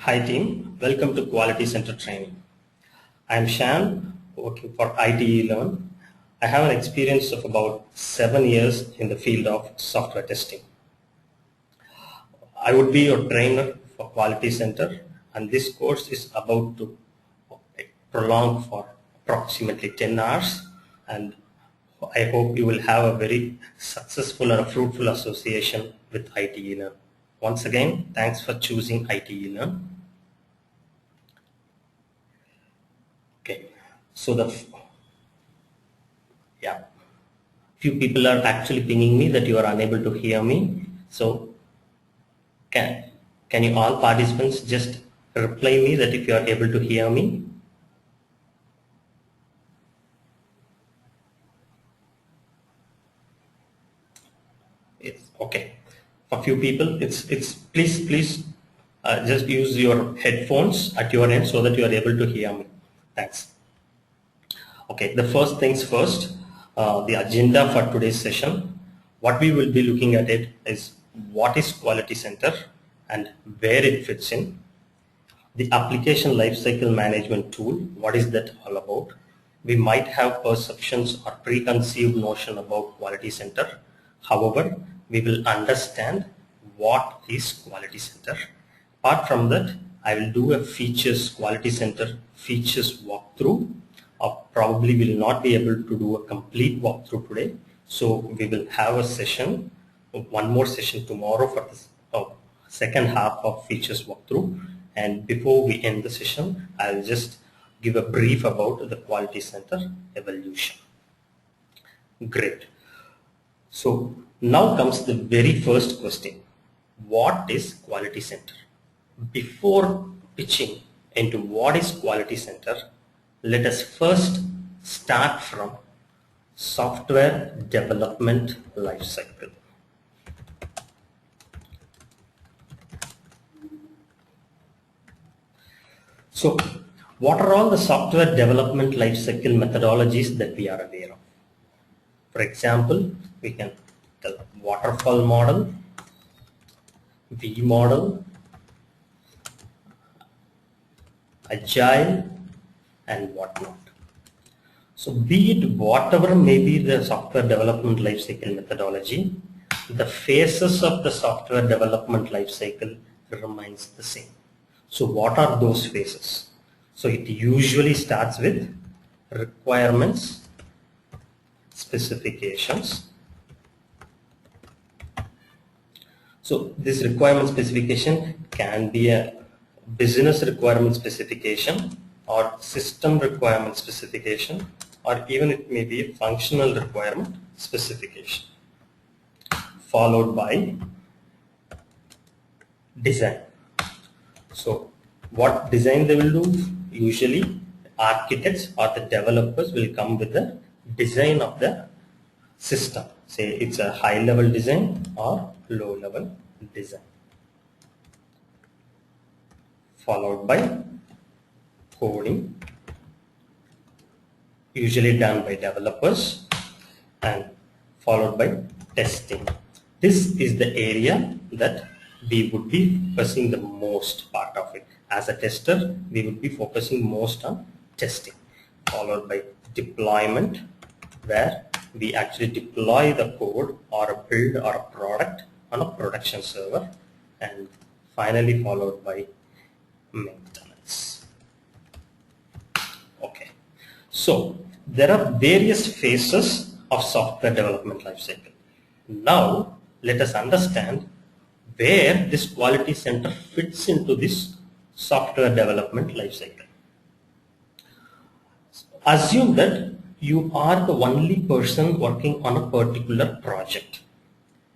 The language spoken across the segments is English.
Hi team, welcome to Quality Center Training. I am Shan, working for ITeLearn. I have an experience of about 7 years in the field of software testing. I would be your trainer for Quality Center, and this course is about to prolong for approximately 10 hours, and I hope you will have a very successful and fruitful association with ITeLearn. Once again, thanks for choosing ITeLearn. Okay, so few people are actually pinging me that you are unable to hear me. So can you all participants just reply me that if you are able to hear me? It's okay. For few people, it's please just use your headphones at your end so that you are able to hear me. Thanks. Okay, the first things first, the agenda for today's session. What we will be looking at it is what is Quality Center and where it fits in. The application lifecycle management tool, what is that all about? We might have perceptions or preconceived notion about Quality Center. However, we will understand what is Quality Center. Apart from that, I will do a Quality Center features walkthrough. Probably will not be able to do a complete walkthrough today. So we will have a session, one more session tomorrow for this second half of features walkthrough. And before we end the session, I'll just give a brief about the Quality Center evolution. Great. So now comes the very first question. What is Quality Center? Before pitching into what is Quality Center, let us first start from software development lifecycle. So what are all the software development lifecycle methodologies that we are aware of? For example, we can tell waterfall model, V model, agile, and whatnot. So be it whatever may be the software development lifecycle methodology, the phases of the software development lifecycle remains the same. So what are those phases? So it usually starts with requirements, specifications. So this requirement specification can be a business requirement specification or system requirement specification, or even it may be a functional requirement specification, followed by design. So what design they will do? Usually architects or the developers will come with the design of the system. Say it's a high level design or low level design, followed by coding, usually done by developers, and followed by testing. This is the area that we would be focusing the most part of it. As a tester, we would be focusing most on testing, followed by deployment, where we actually deploy the code or a build or a product on a production server, and finally followed by maintenance. Okay, so there are various phases of software development lifecycle. Now let us understand where this Quality Center fits into this software development lifecycle. Assume that you are the only person working on a particular project,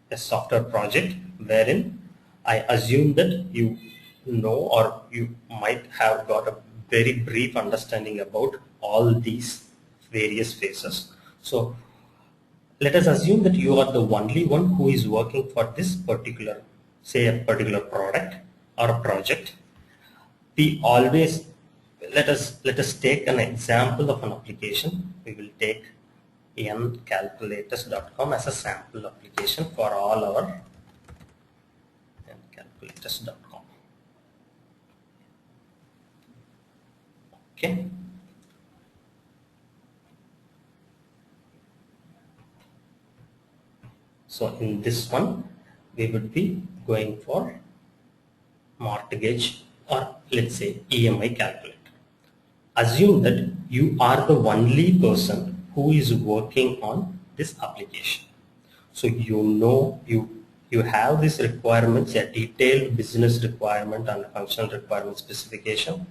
a software project wherein I assume that you know or you might have got a very brief understanding about all these various phases. So let us assume that you are the only one who is working for this particular, say a particular product or a project. We always, let us take an example of an application. We will take ncalculators.com as a sample application for all our ncalculators.com. Okay. So in this one, we would be going for mortgage, or let's say EMI calculator. Assume that you are the only person who is working on this application. So you have these requirements, a detailed business requirement and functional requirement specification.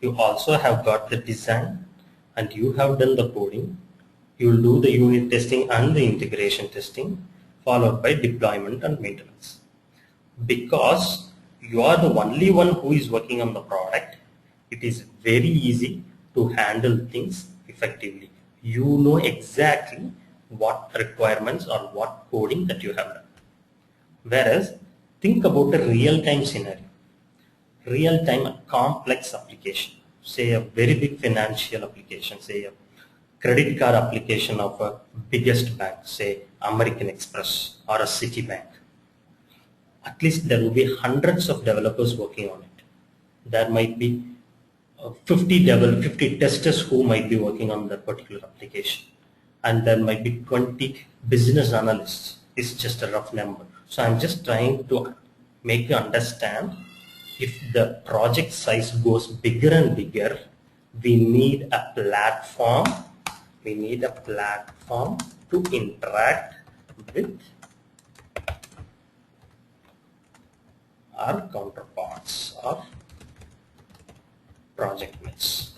You also have got the design and you have done the coding. You will do the unit testing and the integration testing, followed by deployment and maintenance. Because you are the only one who is working on the product, it is very easy to handle things effectively. You know exactly what requirements or what coding that you have done. Whereas, think about a real-time scenario, real-time complex application, say a very big financial application, say a credit card application of a biggest bank, say American Express or a Citibank. At least there will be hundreds of developers working on it. There might be 50 testers who might be working on that particular application, and there might be 20 business analysts. It's just a rough number. So I'm just trying to make you understand, if the project size goes bigger and bigger, we need a platform. We need a platform to interact with our counterparts or project mates.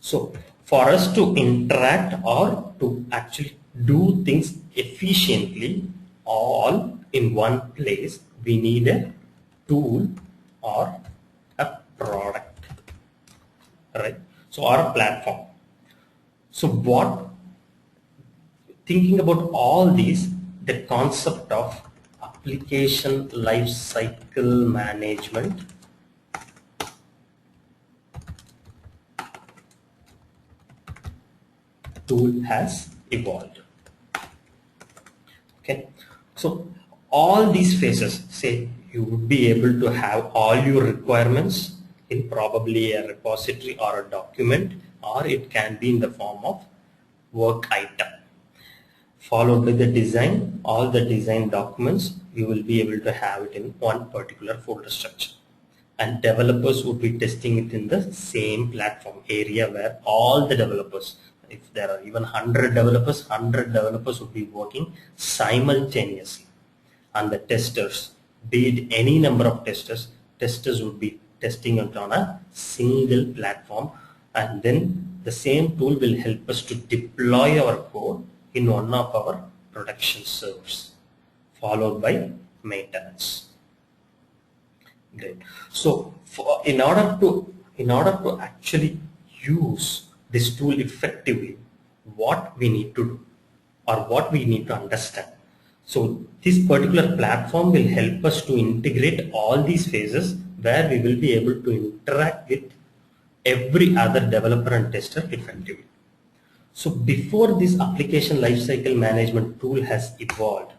So for us to interact or to actually do things efficiently all in one place, we need a tool or a product, right? So our platform. So thinking about all these, the concept of application lifecycle management tool has evolved. Okay, so all these phases, say you would be able to have all your requirements in probably a repository or a document, or it can be in the form of work item, followed by the design. All the design documents you will be able to have it in one particular folder structure, and developers would be testing it in the same platform area where all the developers, if there are even 100 developers would be working simultaneously, and the testers, be it any number of testers would be testing it on a single platform, and then the same tool will help us to deploy our code in one of our production servers, followed by maintenance. Great. So in order to actually use this tool effectively, what we need to do or what we need to understand. So this particular platform will help us to integrate all these phases, where we will be able to interact with every other developer and tester effectively. So before this application lifecycle management tool has evolved,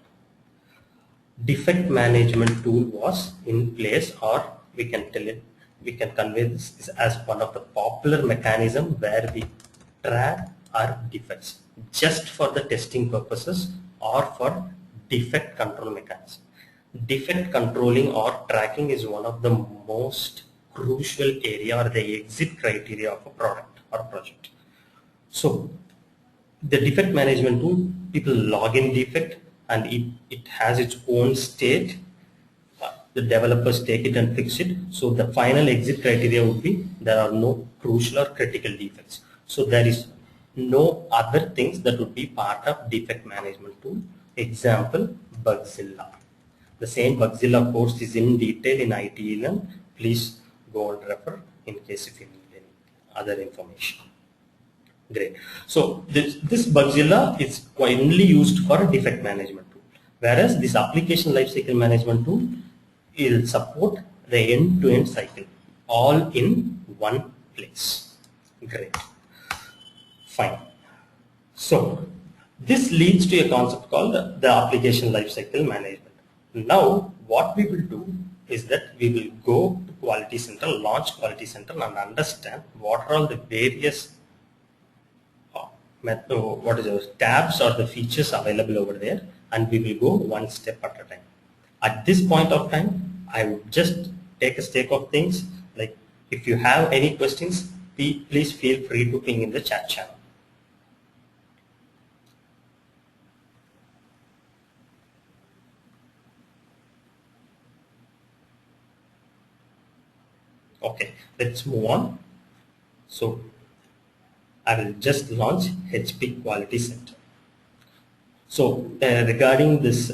defect management tool was in place, or we can convey this as one of the popular mechanism where we track our defects just for the testing purposes or for defect control mechanism. Defect controlling or tracking is one of the most crucial area or the exit criteria of a product or project. So the defect management tool, people log in defect and it has its own state. The developers take it and fix it. So the final exit criteria would be there are no crucial or critical defects. So there is no other things that would be part of defect management tool. Example, Bugzilla. The same Bugzilla course is in detail in ITeLearn. Please go and refer in case if you need any other information. Great. So this Bugzilla is only used for defect management tool, whereas this application lifecycle management tool will support the end-to-end cycle all in one place. Great. Fine. So this leads to a concept called the application lifecycle management. Now what we will do is that we will go to quality center, launch quality center, and understand what are all the various what is those tabs or the features available over there, and we will go one step at a time. At this point of time, I would just take a stake of things. Like if you have any questions, please feel free to ping in the chat channel. Okay, let's move on. So I will just launch HP Quality Center. So regarding this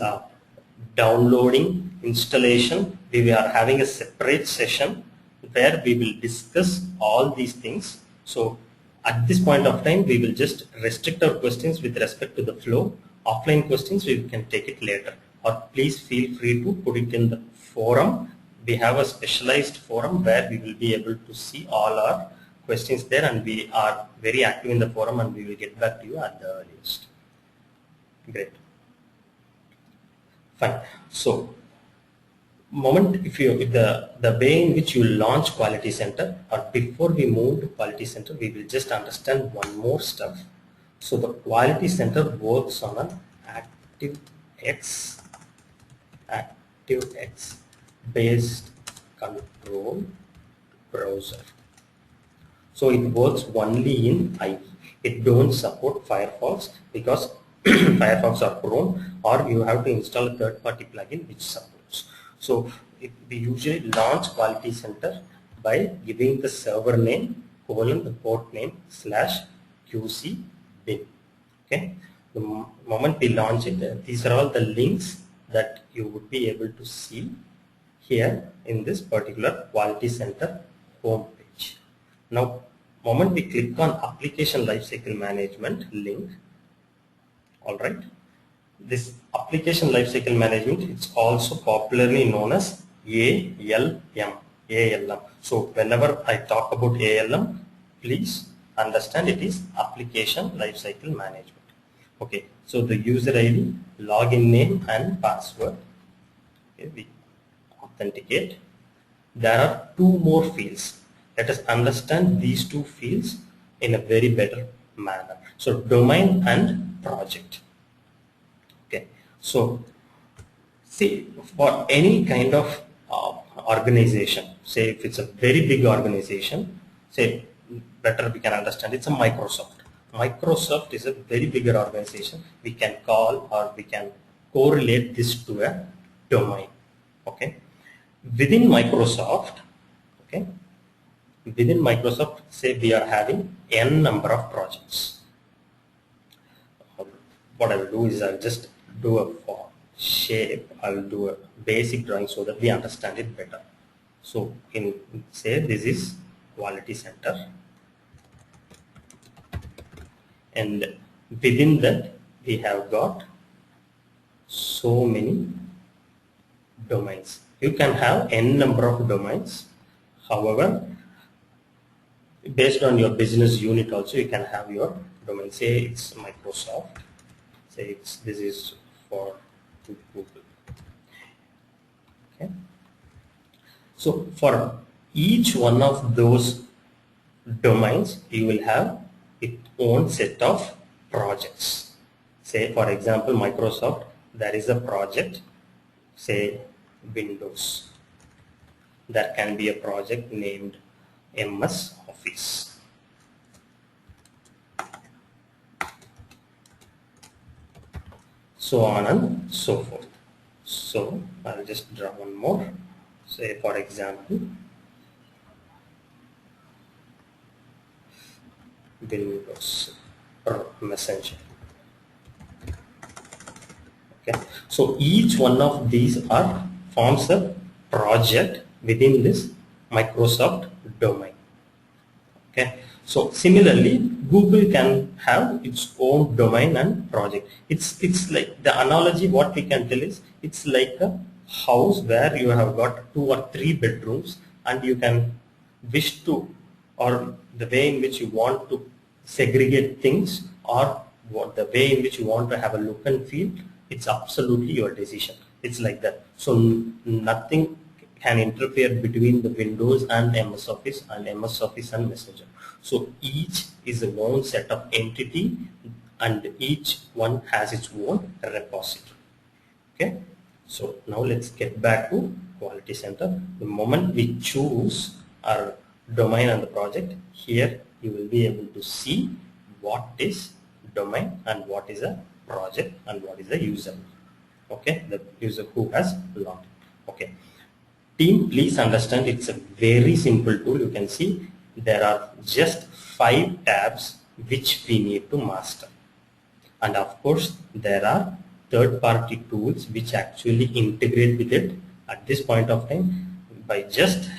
downloading installation, we are having a separate session where we will discuss all these things. So at this point of time, we will just restrict our questions with respect to the flow. Offline questions, we can take it later, or please feel free to put it in the forum. We have a specialized forum where we will be able to see all our questions there, and we are very active in the forum, and we will get back to you at the earliest. Great. Fine. So the way in which you launch Quality Center, or before we move to Quality Center, we will just understand one more stuff. So the Quality Center works on an ActiveX based control browser. So it works only in IE. It don't support Firefox because Firefox or Chrome, or you have to install a third-party plugin which supports. So we usually launch Quality Center by giving the server name colon the port name /QC bin. Okay. The moment we launch it, these are all the links that you would be able to see here in this particular Quality Center home page. Now, moment we click on Application Lifecycle Management link, all right, this Application Lifecycle Management, it's also popularly known as ALM. So whenever I talk about ALM, please understand it is Application Lifecycle Management. Okay, so the user ID, login name and password. Okay, we authenticate. There are two more fields. Let us understand these two fields in a very better manner. So domain and project. Okay, so see, for any kind of organization, say if it's a very big organization, say better we can understand it's a Microsoft. Microsoft is a very bigger organization. We can call, or we can correlate this to a domain. Okay, within Microsoft, okay, within Microsoft, say we are having n number of projects. What I will do is I'll just do a form shape. I'll do a basic drawing so that we understand it better. So in say this is Quality Center, and within that we have got so many domains. You can have n number of domains. However, based on your business unit also, you can have your domain. Say it's Microsoft. Say this is for Google. Okay. So for each one of those domains, you will have its own set of projects. Say for example, Microsoft, there is a project, say Windows. There can be a project named MS Office. So on and so forth. So I'll just draw one more. Say for example, Windows or Messenger. Okay. So each one of these forms a project within this Microsoft domain. Okay. So similarly, Google can have its own domain and project. It's like the analogy. What we can tell is it's like a house where you have got 2 or 3 bedrooms, and you can wish to, or the way in which you want to segregate things, or the way in which you want to have a look and feel. It's absolutely your decision. It's like that. So nothing can interfere between the Windows and MS Office and Messenger. So each is a own set of entity and each one has its own repository. Okay, so now let's get back to Quality Center. The moment we choose our domain and the project, here you will be able to see what is domain and what is a project and what is the user. Okay, the user who has logged in. Okay, team, please understand it's a very simple tool. You can see there are just 5 tabs which we need to master, and of course there are third-party tools which actually integrate with it at this point of time. By just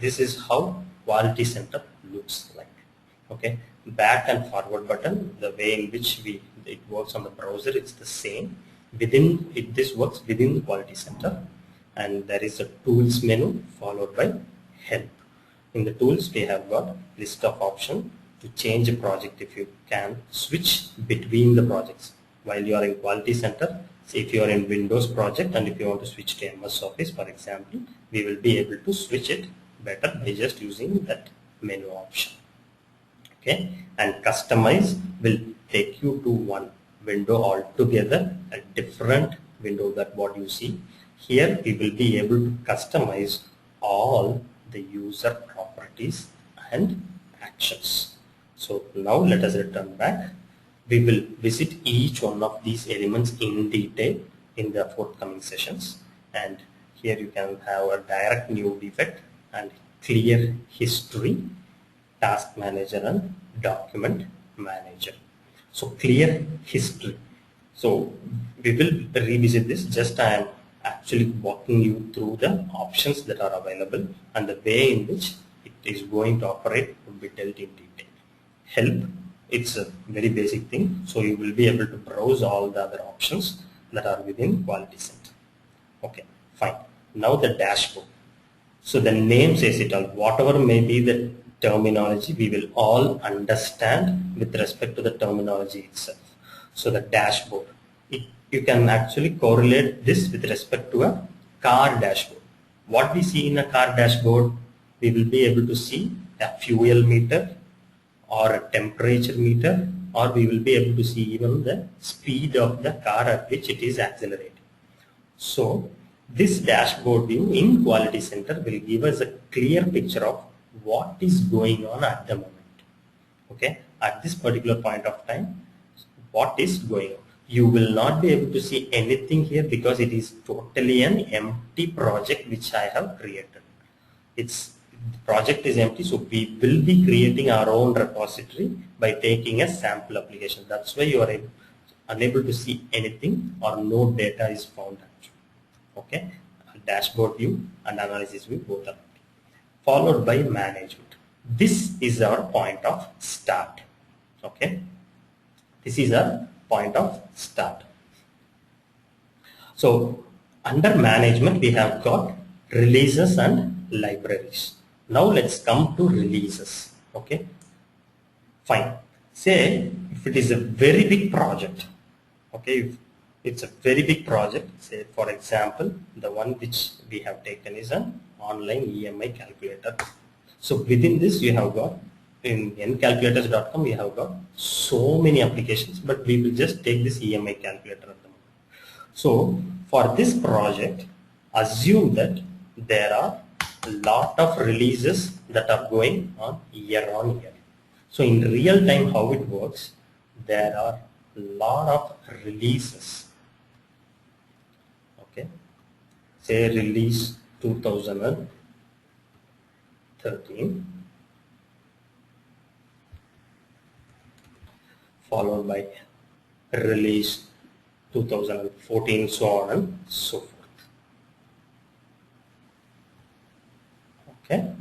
this is how Quality Center looks like. Okay, back and forward button, the way in which it works on the browser, it's the same. Within it, this works within Quality Center, and there is a tools menu followed by help. In the tools, we have got list of options to change a project. If you can switch between the projects while you are in Quality Center. Say if you are in Windows project and if you want to switch to MS Office, for example, we will be able to switch it better by just using that menu option. Okay, and customize will take you to one window altogether, a different window that what you see. Here we will be able to customize all the user properties and actions. So now let us return back. We will visit each one of these elements in detail in the forthcoming sessions, and here you can have a direct new defect and clear history, task manager and document manager. So clear history. So we will revisit this. Just I am actually walking you through the options that are available and the way in which it is going to operate will be dealt in detail. Help, it's a very basic thing. So you will be able to browse all the other options that are within Quality Center. Okay, fine. Now the dashboard. So the name says it all. Whatever may be the terminology, we will all understand with respect to the terminology itself. So the dashboard, you can actually correlate this with respect to a car dashboard. What we see in a car dashboard, we will be able to see a fuel meter or a temperature meter, or we will be able to see even the speed of the car at which it is accelerating. So this dashboard view in Quality Center will give us a clear picture of what is going on at the moment. Okay, at this particular point of time, what is going on. You will not be able to see anything here because it is totally an empty project which I have created. The project is empty, so we will be creating our own repository by taking a sample application. That's why you are unable to see anything or no data is found actually. Okay, dashboard view and analysis view both are empty. Followed by management. This is our point of start. Okay, this is our point of start. So under management we have got releases and libraries. Now let's come to releases. Okay, fine. Say if it is a very big project. Okay, if it's a very big project, say for example the one which we have taken is an online EMI calculator. So within this you have got in ncalculators.com we have got so many applications, but we will just take this EMI calculator at the moment. So for this project, assume that there are a lot of releases that are going on year. So in real time how it works, there are a lot of releases. Okay, say release 2013 followed by release 2014, so on and so forth. Okay,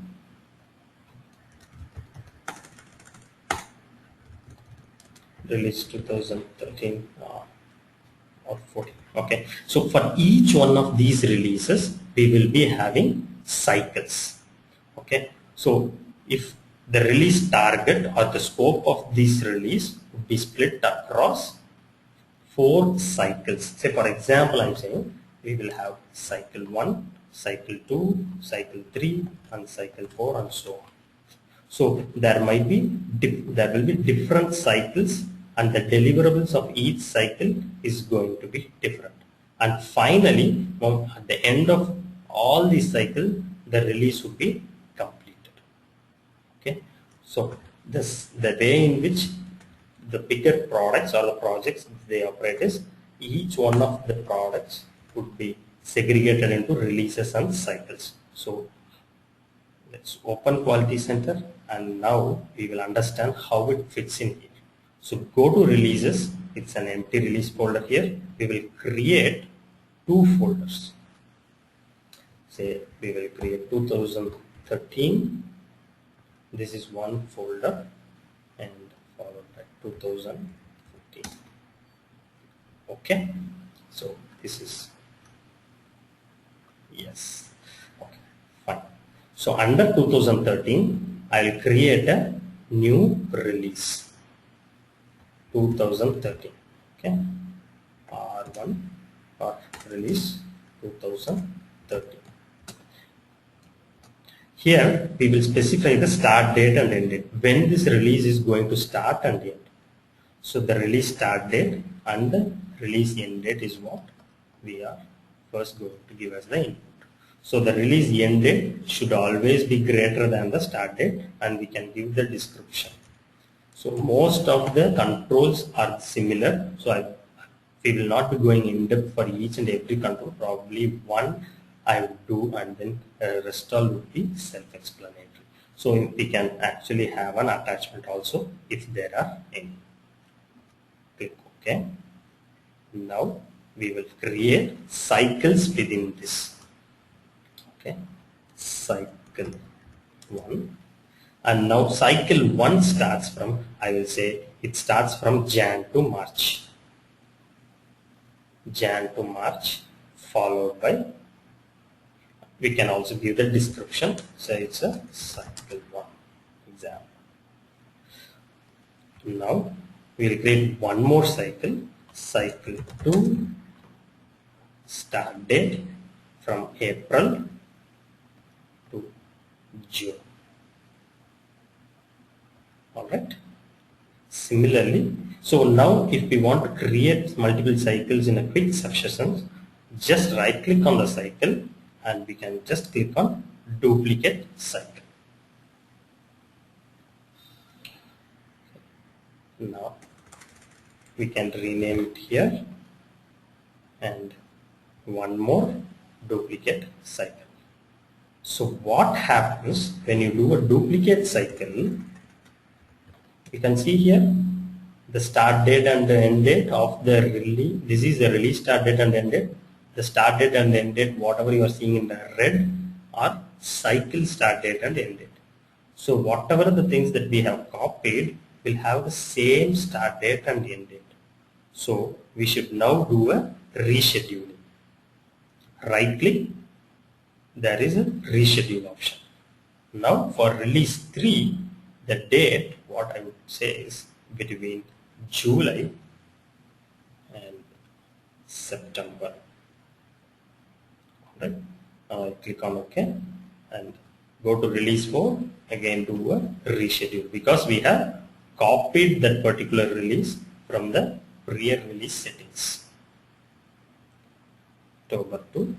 release 2013 or 14. Okay, so for each one of these releases we will be having cycles. Okay, so if the release target or the scope of this release would be split across 4 cycles. Say for example, I'm saying we will have cycle 1, cycle 2, cycle 3, and cycle 4, and so on. So there might be there will be different cycles, and the deliverables of each cycle is going to be different. And finally, at the end of all these cycles, the release would be completed. Okay, so this the way in which the bigger products or the projects they operate is each one of the products would be segregated into releases and cycles. So let's open Quality Center, and now we will understand how it fits in here. So go to releases, it's an empty release folder here. We will create two folders. Say we will create 2013, this is one folder, and followed by 2015. Okay, so this is, yes, okay, fine. So under 2013, I will create a new release, 2013, okay, R1 or release 2013. Here we will specify the start date and end date, when this release is going to start and end. So the release start date and the release end date is what we are first going to give as the input. So the release end date should always be greater than the start date, and we can give the description. So most of the controls are similar, so we will not be going in depth for each and every control. Probably one I would do, and then rest all would be self-explanatory. So we can actually have an attachment also if there are any. Click OK. Now we will create cycles within this. Okay, cycle 1, and now cycle 1 starts from, I will say it starts from Jan to March. Jan to March, followed by, we can also give the description, say it's a cycle 1 example. Now we will create one more cycle, cycle 2, start date from April to June. Alright. Similarly, so now if we want to create multiple cycles in a quick succession, just right click on the cycle and we can just click on duplicate cycle. Now we can rename it here, and one more duplicate cycle. So what happens when you do a duplicate cycle? You can see here the start date and the end date of the release. This is the release start date and end date. The start date and end date, whatever you are seeing in the red, are cycle start date and end date. So whatever the things that we have copied will have the same start date and end date. So we should now do a rescheduling. Right click, there is a reschedule option. Now for release 3, the date, what I would say is between July and September. Right. Now I click on OK and go to release 4, again do a reschedule, because we have copied that particular release from the prior release settings. October to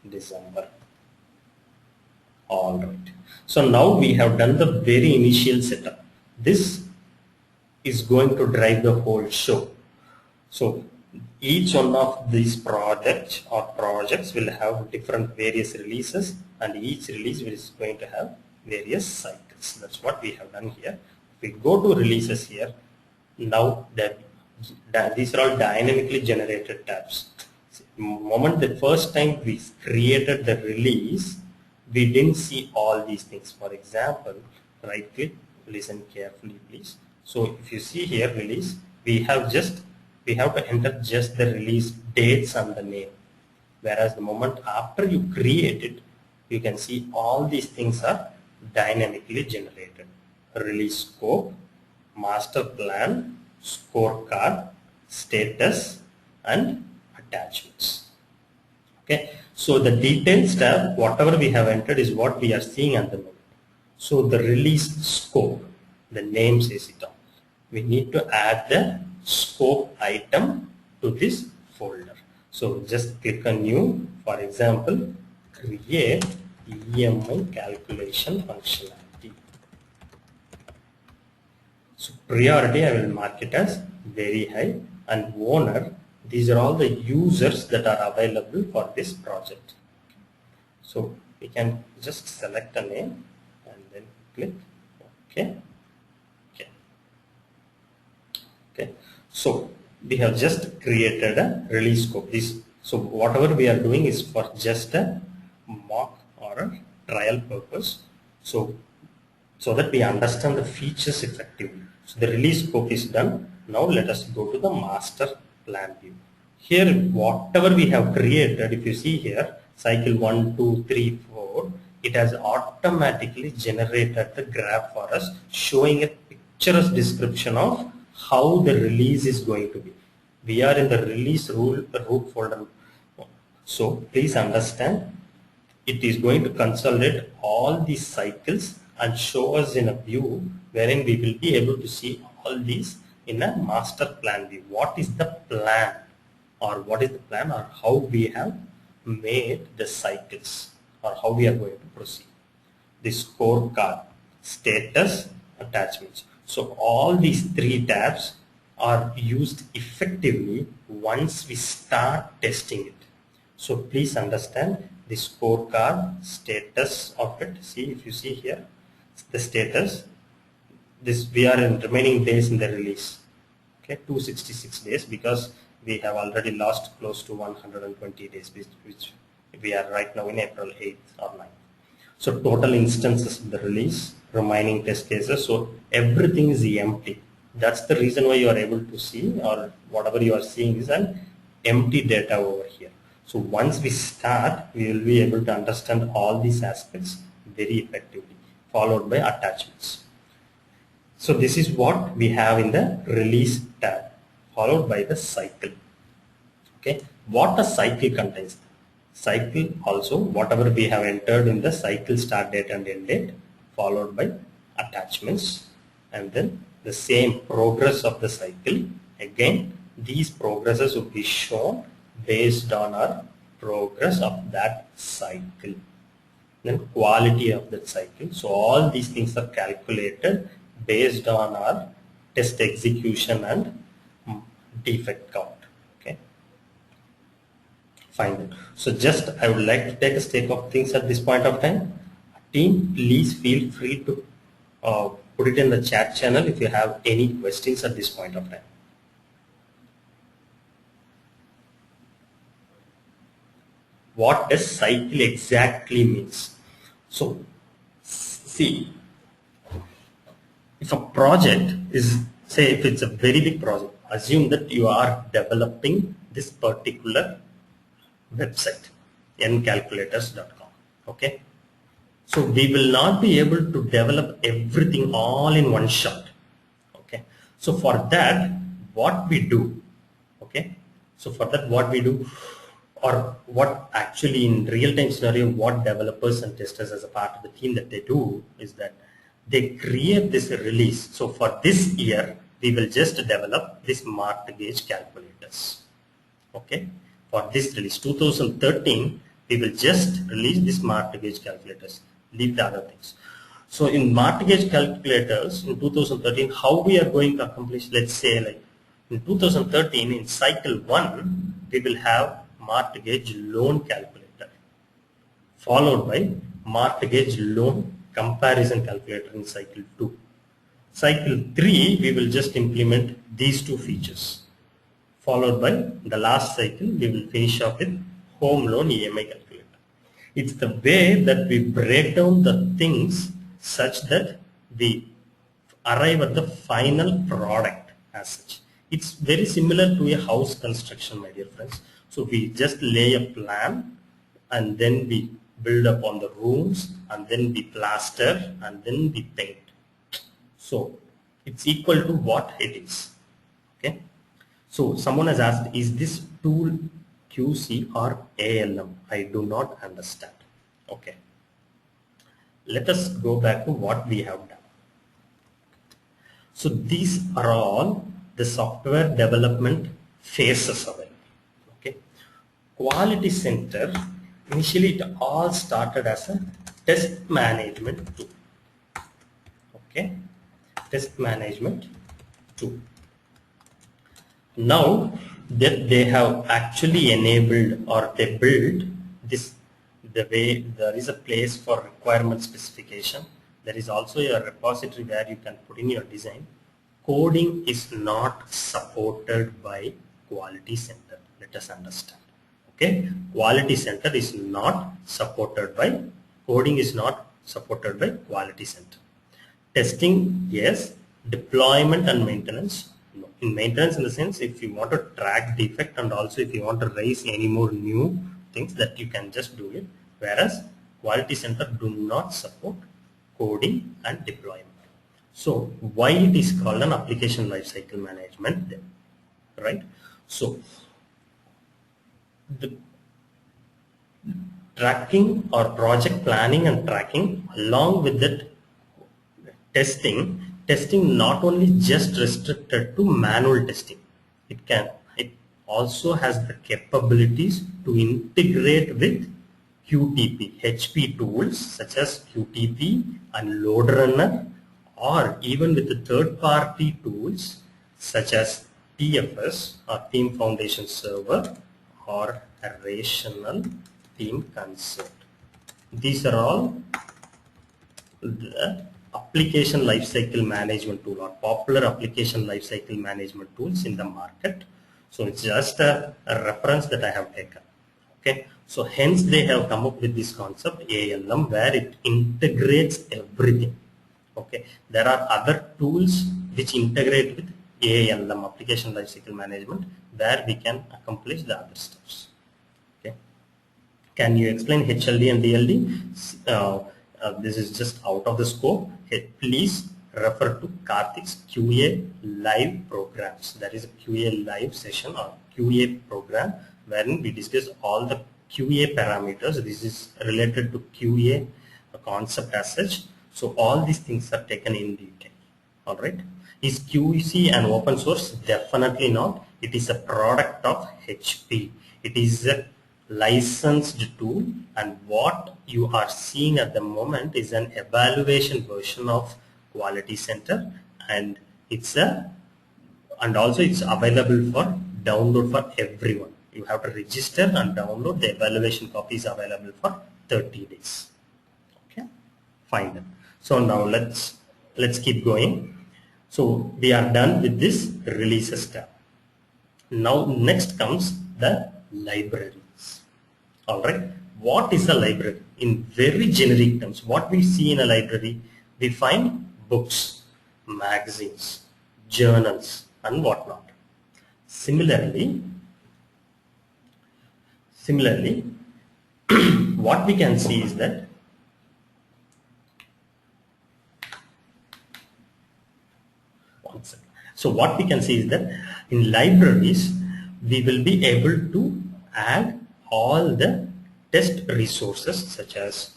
December. Alright. So now we have done the very initial setup. This is going to drive the whole show. So each one of these projects will have different various releases, and each release is going to have various cycles. That's what we have done here. If we go to releases here, now these are all dynamically generated tabs. The moment the first time we created the release, we didn't see all these things. For example, right click, listen carefully please. So if you see here release, we have to enter just the release dates and the name. Whereas the moment after you create it, you can see all these things are dynamically generated. Release scope, master plan, scorecard, status, and attachments. Okay, So the details tab, whatever we have entered is what we are seeing at the moment. So the release scope, the name says it all. We need to add the scope item to this folder. So just click on new, for example, create EMI calculation functionality. So priority I will mark it as very high, and owner, these are all the users that are available for this project. So we can just select a name and then click OK. Okay. So we have just created a release scope. So whatever we are doing is for just a mock or a trial purpose. So that we understand the features effectively. So the release scope is done. Now let us go to the master plan view. Here whatever we have created, if you see here, cycle 1, 2, 3, 4, it has automatically generated the graph for us, showing a picturesque description of how the release is going to be. We are in the release root folder. So please understand, it is going to consolidate all these cycles and show us in a view wherein we will be able to see all these in a master plan view. What is the plan, or how we have made the cycles, or how we are going to proceed. The scorecard, status, attachments. So all these three tabs are used effectively once we start testing it. So please understand the scorecard, status of it. See, if you see here, the status, we are in remaining days in the release. Okay, 266 days, because we have already lost close to 120 days, which we are right now in April 8th or 9th. So total instances of the release, remaining test cases, so everything is empty. That's the reason why you are able to see, or whatever you are seeing is an empty data over here. So once we start, we will be able to understand all these aspects very effectively, followed by attachments. So this is what we have in the release tab, followed by the cycle. Okay, what a cycle contains. Cycle also, whatever we have entered in the cycle start date and end date, followed by attachments, and then the same progress of the cycle. Again, these progresses will be shown based on our progress of that cycle. Then quality of that cycle. So all these things are calculated based on our test execution and defect count. Okay, fine. So just I would like to take a stake of things at this point of time. Team, please feel free to put it in the chat channel if you have any questions at this point of time. What does cycle exactly means? So see, if a project is, say if it's a very big project, assume that you are developing this particular website, ncalculators.com. Okay, so we will not be able to develop everything all in one shot. Okay, so for that what we do, okay, so for that what we do, or what actually in real-time scenario, what developers and testers as a part of the team that they do is that they create this release. So for this year, we will just develop this marked gauge calculators. Okay, for this release 2013, we will just release this marked gauge calculators, leave the other things. So in marked gauge calculators in 2013, how we are going to accomplish, let's say like in 2013 in cycle 1, we will have marked gauge loan calculator, followed by marked gauge loan comparison calculator in cycle 2. Cycle 3, we will just implement these two features, followed by the last cycle, we will finish off with home loan EMI calculator. It's the way that we break down the things such that we arrive at the final product as such. It's very similar to a house construction, my dear friends. So we just lay a plan, and then we build up on the rooms, and then we plaster, and then we paint. So it's equal to what it is. Okay. So someone has asked, is this tool QC or ALM? I do not understand. Okay. Let us go back to what we have done. So these are all the software development phases of it. Okay. Quality Center, initially it all started as a test management tool. Okay. Test management tool. Now that they have actually enabled or they built this, the way there is a place for requirement specification, there is also a repository where you can put in your design. Coding is not supported by Quality Center. Let us understand. Okay, Quality Center is not supported by, coding is not supported by Quality Center. Testing, yes. Deployment and maintenance, no. In maintenance, in the sense, if you want to track defect and also if you want to raise any more new things, that you can just do it. Whereas Quality Center do not support coding and deployment. So why it is called an application lifecycle management then, right? So the tracking or project planning and tracking along with that testing not only just restricted to manual testing. It also has the capabilities to integrate with QTP, HP tools such as QTP and Loadrunner, or even with the third-party tools such as TFS or Team Foundation Server or a Rational Team Consult. These are all the application lifecycle management tool or popular application lifecycle management tools in the market. So it's just a reference that I have taken. Okay, so hence they have come up with this concept ALM, where it integrates everything. Okay, there are other tools which integrate with ALM, application lifecycle management, where we can accomplish the other steps. Okay, can you explain HLD and DLD? This is just out of the scope. Please refer to Karthik's QA live programs. That is a QA live session or QA program wherein we discuss all the QA parameters. This is related to QA concept as such. So all these things are taken in detail. All right. Is QC an open source? Definitely not. It is a product of HP. It is a licensed tool, and what you are seeing at the moment is an evaluation version of Quality Center, and also it's available for download for everyone. You have to register and download. The evaluation copy is available for 30 days. Okay, fine. So now let's keep going. So we are done with this releases tab. Now next comes the libraries. All right, what is a library? In very generic terms, what we see in a library, we find books, magazines, journals, and whatnot. Similarly, what we can see is that so what we can see is that in libraries we will be able to add all the test resources such as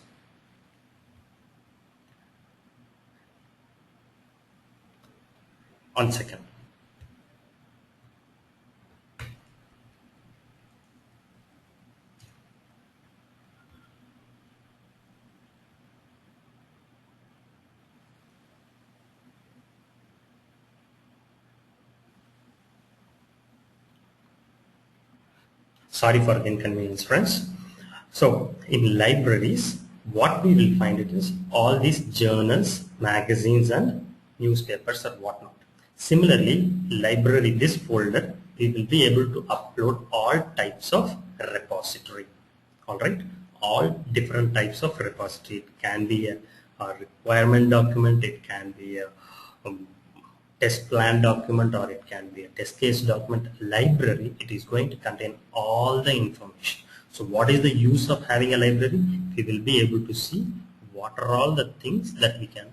one second. Sorry for the inconvenience, friends. So in libraries, what we will find it is all these journals, magazines, and newspapers or whatnot. Similarly, library, this folder, we will be able to upload all types of repository. All right, all different types of repository. It can be a requirement document, it can be a test plan document, or it can be a test case document. Library, it is going to contain all the information. So what is the use of having a library? We will be able to see what are all the things that we can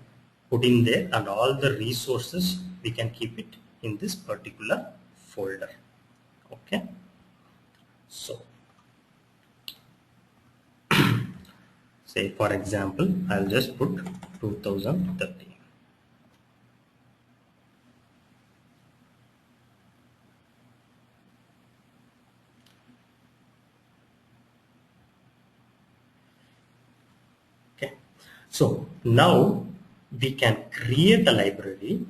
put in there, and all the resources we can keep it in this particular folder. Okay, so Say for example, I'll just put 2013. Okay, so now we can create a library.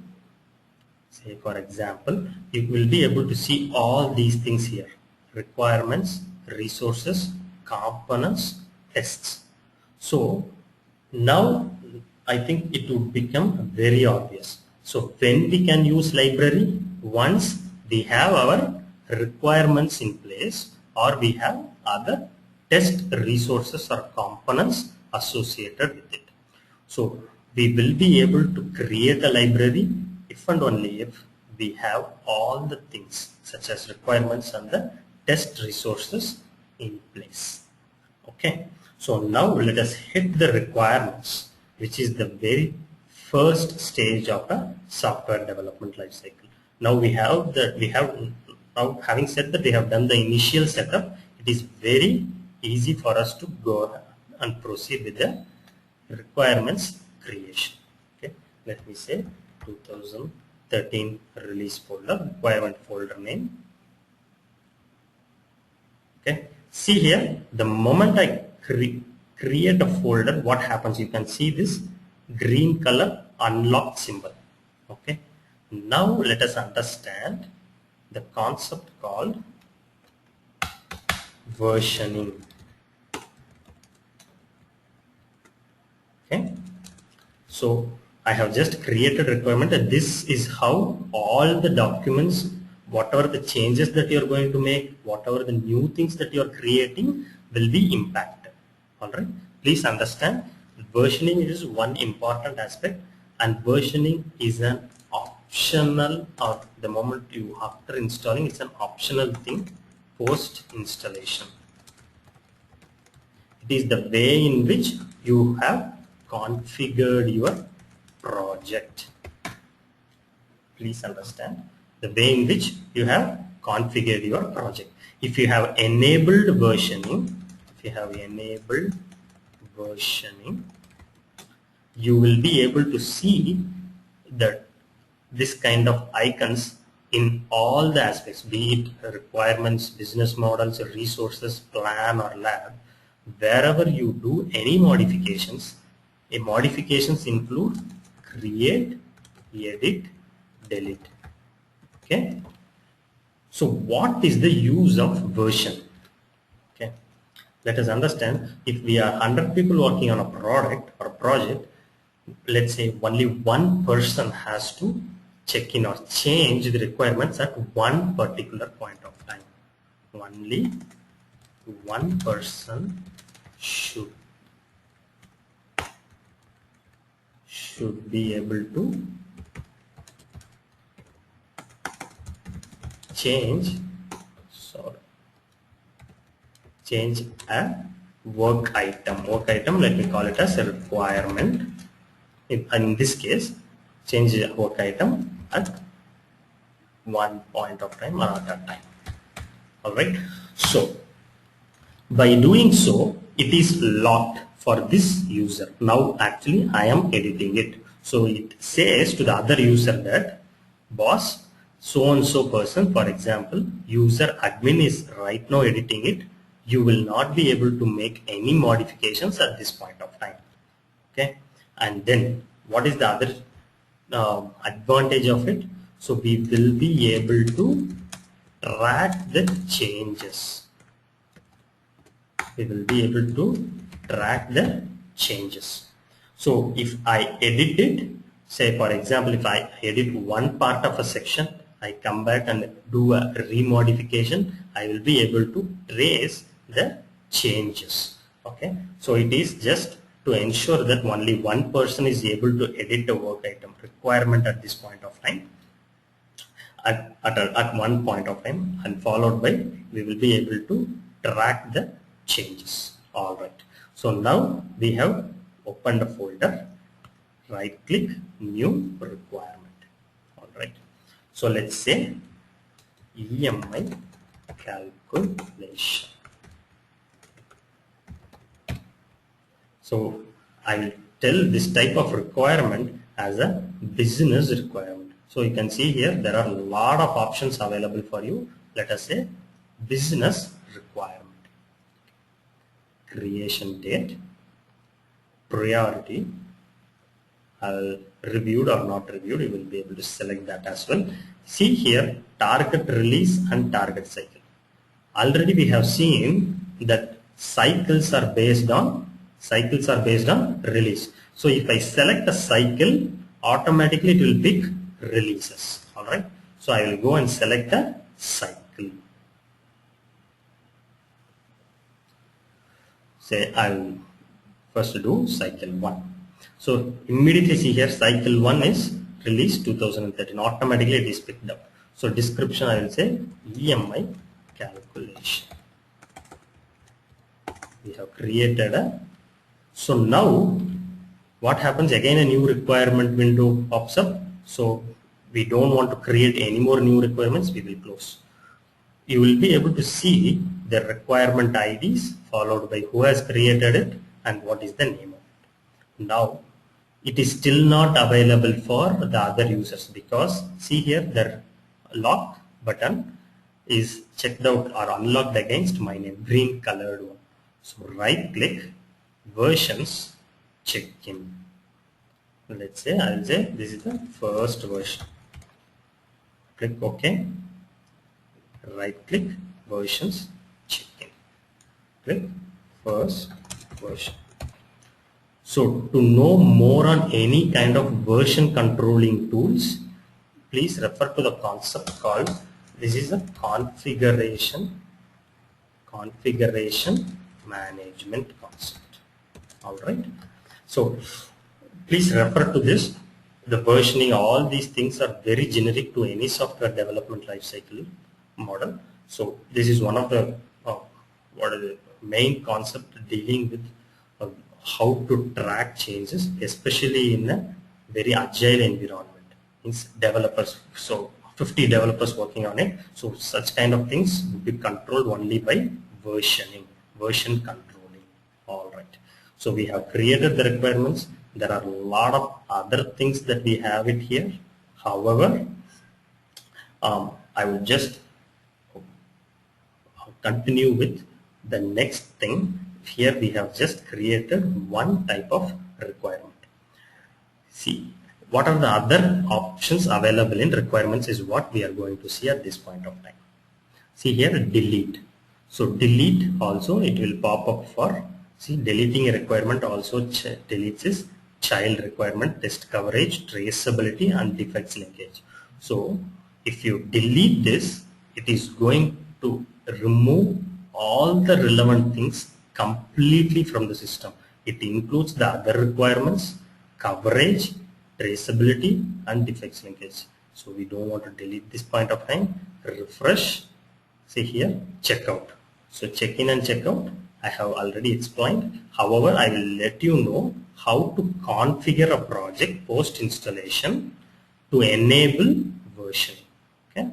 Say for example, you will be able to see all these things here: requirements, resources, components, tests. So now I think it would become very obvious. So when we can use library? Once we have our requirements in place, or we have other test resources or components associated with it. So we will be able to create a library if and only if we have all the things such as requirements and the test resources in place. Okay, so now let us hit the requirements, which is the very first stage of a software development lifecycle. Now now having said that we have done the initial setup, it is very easy for us to go and proceed with the requirements creation. Okay, let me say 2013 release folder, requirement folder name. Okay, see here, the moment I create a folder, what happens? You can see this green color unlock symbol. Okay, now let us understand the concept called versioning. Okay, so I have just created requirement, and this is how all the documents, whatever the changes that you are going to make, whatever the new things that you are creating will be impacted. Alright, please understand, versioning is one important aspect, and versioning is an optional, or the moment you after installing, it's an optional thing post installation. It is the way in which you have configured your project. Please understand, the way in which you have configured your project. If you have enabled versioning, you will be able to see that this kind of icons in all the aspects, be it requirements, business models, resources, plan or lab. Wherever you do any modifications, modifications include create, edit, delete. Okay, so what is the use of version? Okay, let us understand, if we are 100 people working on a product or a project, let's say only one person has to check in or change the requirements at one particular point of time. Only one person should be able to change a work item. Let me call it as a requirement. In this case, change a work item at one point of time or at a time. Alright, so by doing so, it is locked for this user. Now actually I am editing it. So it says to the other user that, boss, so and so person, for example, user admin is right now editing it. You will not be able to make any modifications at this point of time. Okay, and then what is the other advantage of it? So we will be able to track the changes. So if I edit it, say for example, if I edit one part of a section, I come back and do a remodification, I will be able to trace the changes. Okay, so it is just to ensure that only one person is able to edit the work item requirement at this point of time, at one point of time, and followed by we will be able to track the changes. Alright, so now we have opened a folder, right click, new requirement. Alright, so let's say EMI calculation. So I will tell this type of requirement as a business requirement. So you can see here there are a lot of options available for you. Let us say business requirement. Creation date, priority, reviewed or not reviewed, you will be able to select that as well. See here target release and target cycle. Already we have seen that cycles are based on release. So if I select a cycle, automatically it will pick releases. Alright. So I will go and select a cycle. Say I will first do cycle 1. So immediately see here cycle 1 is release 2013. Automatically it is picked up. So description I will say EMI calculation. We have created a. So now what happens, again a new requirement window pops up. So we don't want to create any more new requirements, we will close. You will be able to see the requirement IDs followed by who has created it and what is the name of it. Now it is still not available for the other users because see here the lock button is checked out or unlocked against my name, green colored one. So right click, versions, check in. Let's say I will say this is the first version. Click OK. Right click, versions, check in. Click first version. So to know more on any kind of version controlling tools, please refer to the concept called, this is a configuration management concept. Alright. So please refer to this. The versioning, all these things are very generic to any software development lifecycle model. So this is one of the main concept dealing with how to track changes, especially in a very agile environment. Means developers, so 50 developers working on it. So such kind of things will be controlled only by version controlling. All right. So we have created the requirements. There are a lot of other things that we have it here. However, I will just continue with the next thing. Here we have just created one type of requirement. See, what are the other options available in requirements is what we are going to see at this point of time. See here, delete. So delete also, it will pop up for, see, deleting a requirement also deletes is child requirement, test coverage, traceability and defects linkage. So if you delete this, it is going to remove all the relevant things completely from the system. It includes the other requirements, coverage, traceability and defects linkage. So we don't want to delete this point of time. Refresh. See here, checkout. So check in and checkout I have already explained. However, I will let you know how to configure a project post installation to enable versioning. Okay.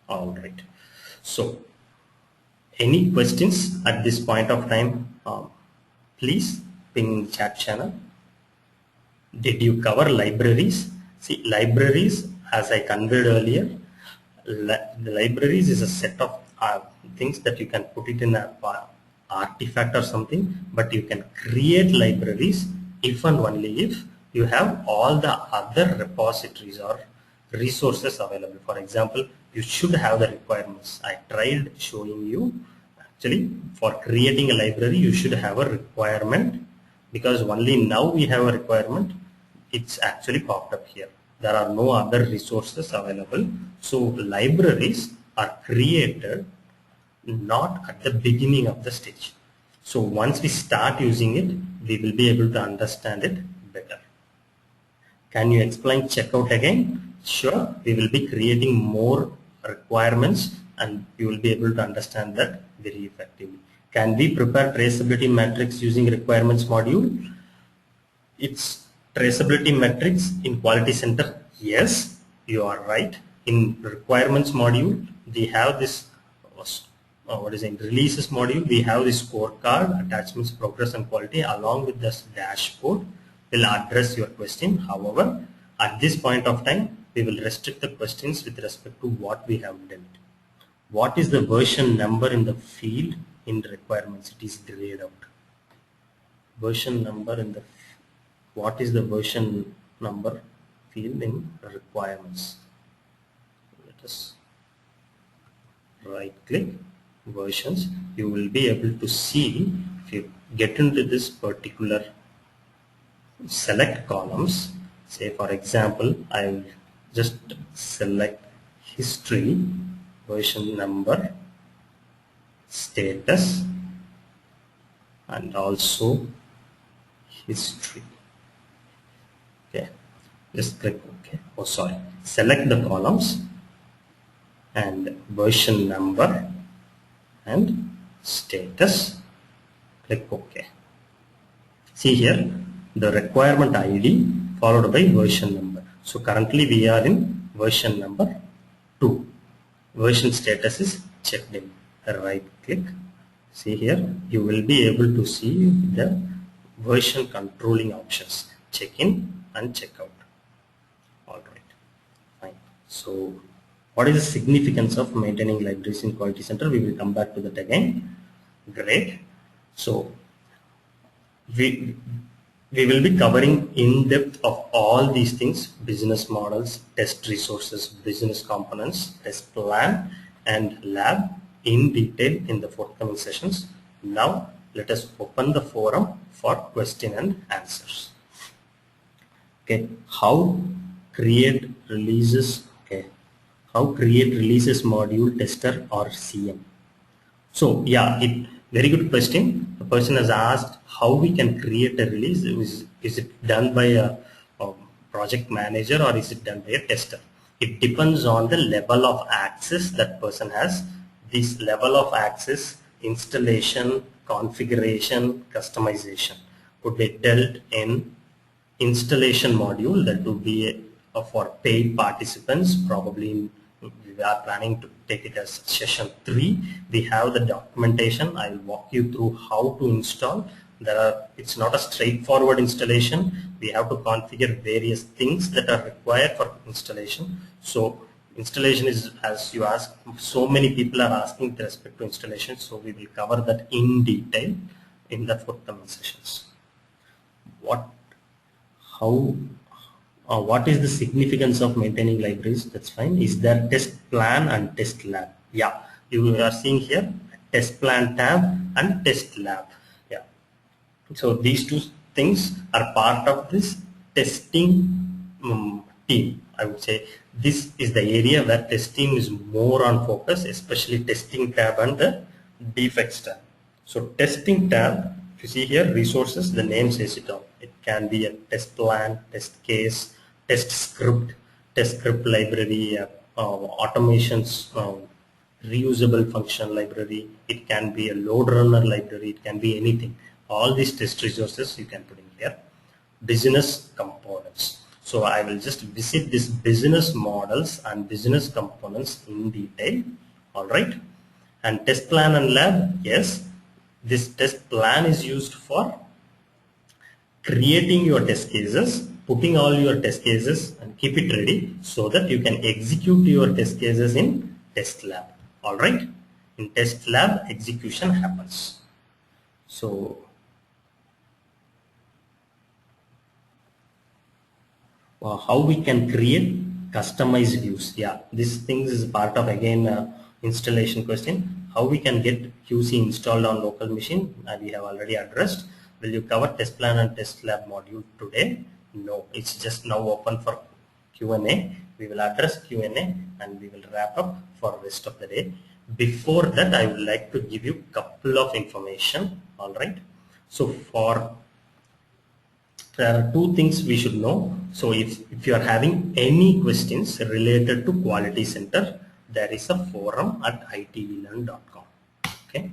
All right. So any questions at this point of time, please ping chat channel. Did you cover libraries? See, libraries, as I conveyed earlier, the libraries is a set of things that you can put it in a artifact or something, but you can create libraries if and only if you have all the other repositories or resources available. For example, you should have the requirements. I tried showing you, actually for creating a library you should have a requirement, because only now we have a requirement, it's actually popped up here. There are no other resources available. So libraries are created not at the beginning of the stage. So once we start using it, we will be able to understand it better. Can you explain checkout again? Sure, we will be creating more requirements and you will be able to understand that very effectively. Can we prepare traceability matrix using requirements module? It's traceability matrix in quality center. Yes, you are right. In requirements module, we have this what is in releases module, we have the scorecard, attachments, progress and quality along with this dashboard will address your question. However, at this point of time, we will restrict the questions with respect to what we have done. What is the version number in the field in requirements? It is grayed out. Version number in the, what is the version number field in requirements? Let us right click versions. You will be able to see, if you get into this particular select columns, say for example, I will just select history, version number, status, and also history. Okay, just click OK. Oh, sorry. Select the columns and version number and status. Click OK. See here the requirement ID followed by version number. So currently we are in version number 2. Version status is checked in. Right click. See here you will be able to see the version controlling options, check in and check out. Alright, fine. So what is the significance of maintaining libraries in Quality Center? We will come back to that again. Great. So we will be covering in depth of all these things: business models, test resources, business components, test plan and lab in detail in the forthcoming sessions. Now let us open the forum for question and answers. Okay, how create releases? Okay, how create releases module tester or CM? So yeah, very good question. The person has asked how we can create a release. Is it done by a project manager or is it done by a tester? It depends on the level of access that person has. This level of access, installation, configuration, customization could be dealt in installation module. That would be for paid participants. Probably we are planning to take it as session 3. We have the documentation. I will walk you through how to install. It's not a straightforward installation. We have to configure various things that are required for installation. So installation is, as you ask, so many people are asking with respect to installation. So we will cover that in detail in the forthcoming sessions. What is the significance of maintaining libraries? That's fine. Is there test plan and test lab? Yeah, you are seeing here test plan tab and test lab. Yeah, so these two things are part of this testing team. I would say this is the area where testing is more on focus, especially testing tab and the defects tab. So testing tab, if you see here resources, the name says it all. It can be a test plan, test case, test script library, automations, reusable function library. It can be a load runner library. It can be anything. All these test resources you can put in here. Business components. So I will just visit this business models and business components in detail. All right. And test plan and lab. Yes, this test plan is used for creating your test cases, putting all your test cases and keep it ready so that you can execute your test cases in test lab. All right. In test lab, execution happens. So how we can create customized views? Yeah, this things is part of again installation question. How we can get QC installed on local machine, we have already addressed. Will you cover test plan and test lab module today? No, it's just now open for Q&A. We will address Q&A and we will wrap up for rest of the day. Before that, I would like to give you a couple of information. All right. So there are two things we should know. So if you are having any questions related to Quality Center, there is a forum at ITeLearn.com. Okay.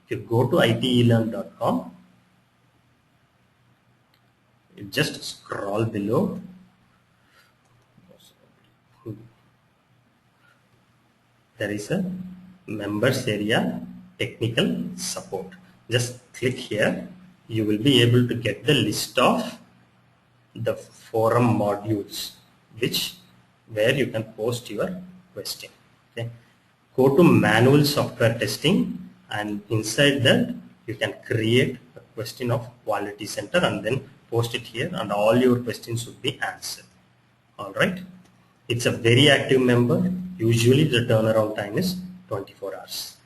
If you go to ITeLearn.com, you just scroll below. There is a members area. technical support. Just click here. You will be able to get the list of the forum modules where you can post your question. Okay. Go to manual software testing, and inside that you can create a question of quality center and then post it here, and all your questions would be answered. Alright. It's a very active member. Usually the turnaround time is 24 hours.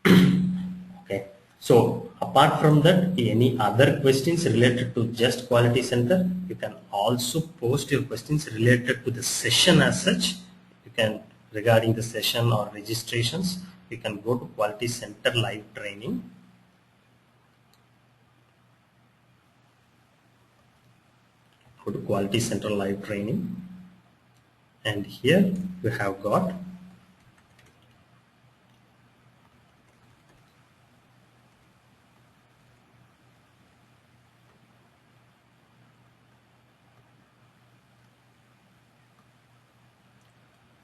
Okay. So apart from that, any other questions related to just quality center, you can also post your questions related to the session as such. You can, regarding the session or registrations, you can go to quality center live training. Go to quality center live training, and here you have got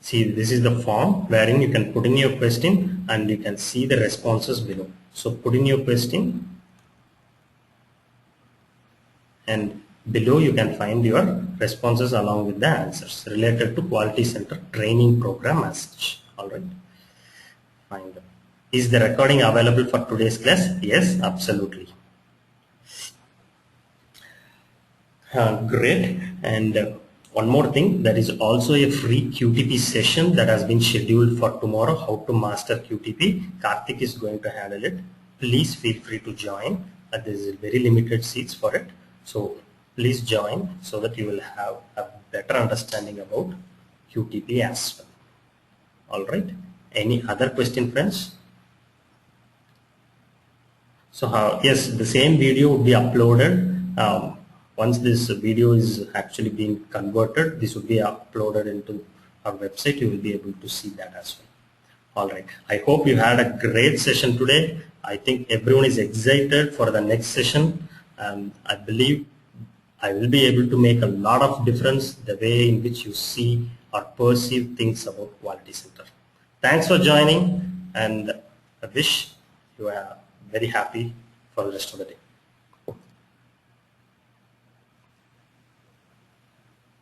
see, this is the form wherein you can put in your question and you can see the responses below. So put in your question, and below you can find your responses along with the answers related to quality center training program as such. Alright. Find them. Is the recording available for today's class? Yes, absolutely. Great. And one more thing, there is also a free QTP session that has been scheduled for tomorrow, how to master QTP. Karthik is going to handle it. Please feel free to join. There is very limited seats for it. So please join so that you will have a better understanding about QTP as well. Alright. Any other question, friends? So yes, the same video would be uploaded. Once this video is actually being converted, this will be uploaded into our website. You will be able to see that as well. Alright. I hope you had a great session today. I think everyone is excited for the next session. I believe I will be able to make a lot of difference the way in which you see or perceive things about quality center. Thanks for joining, and I wish you are very happy for the rest of the day.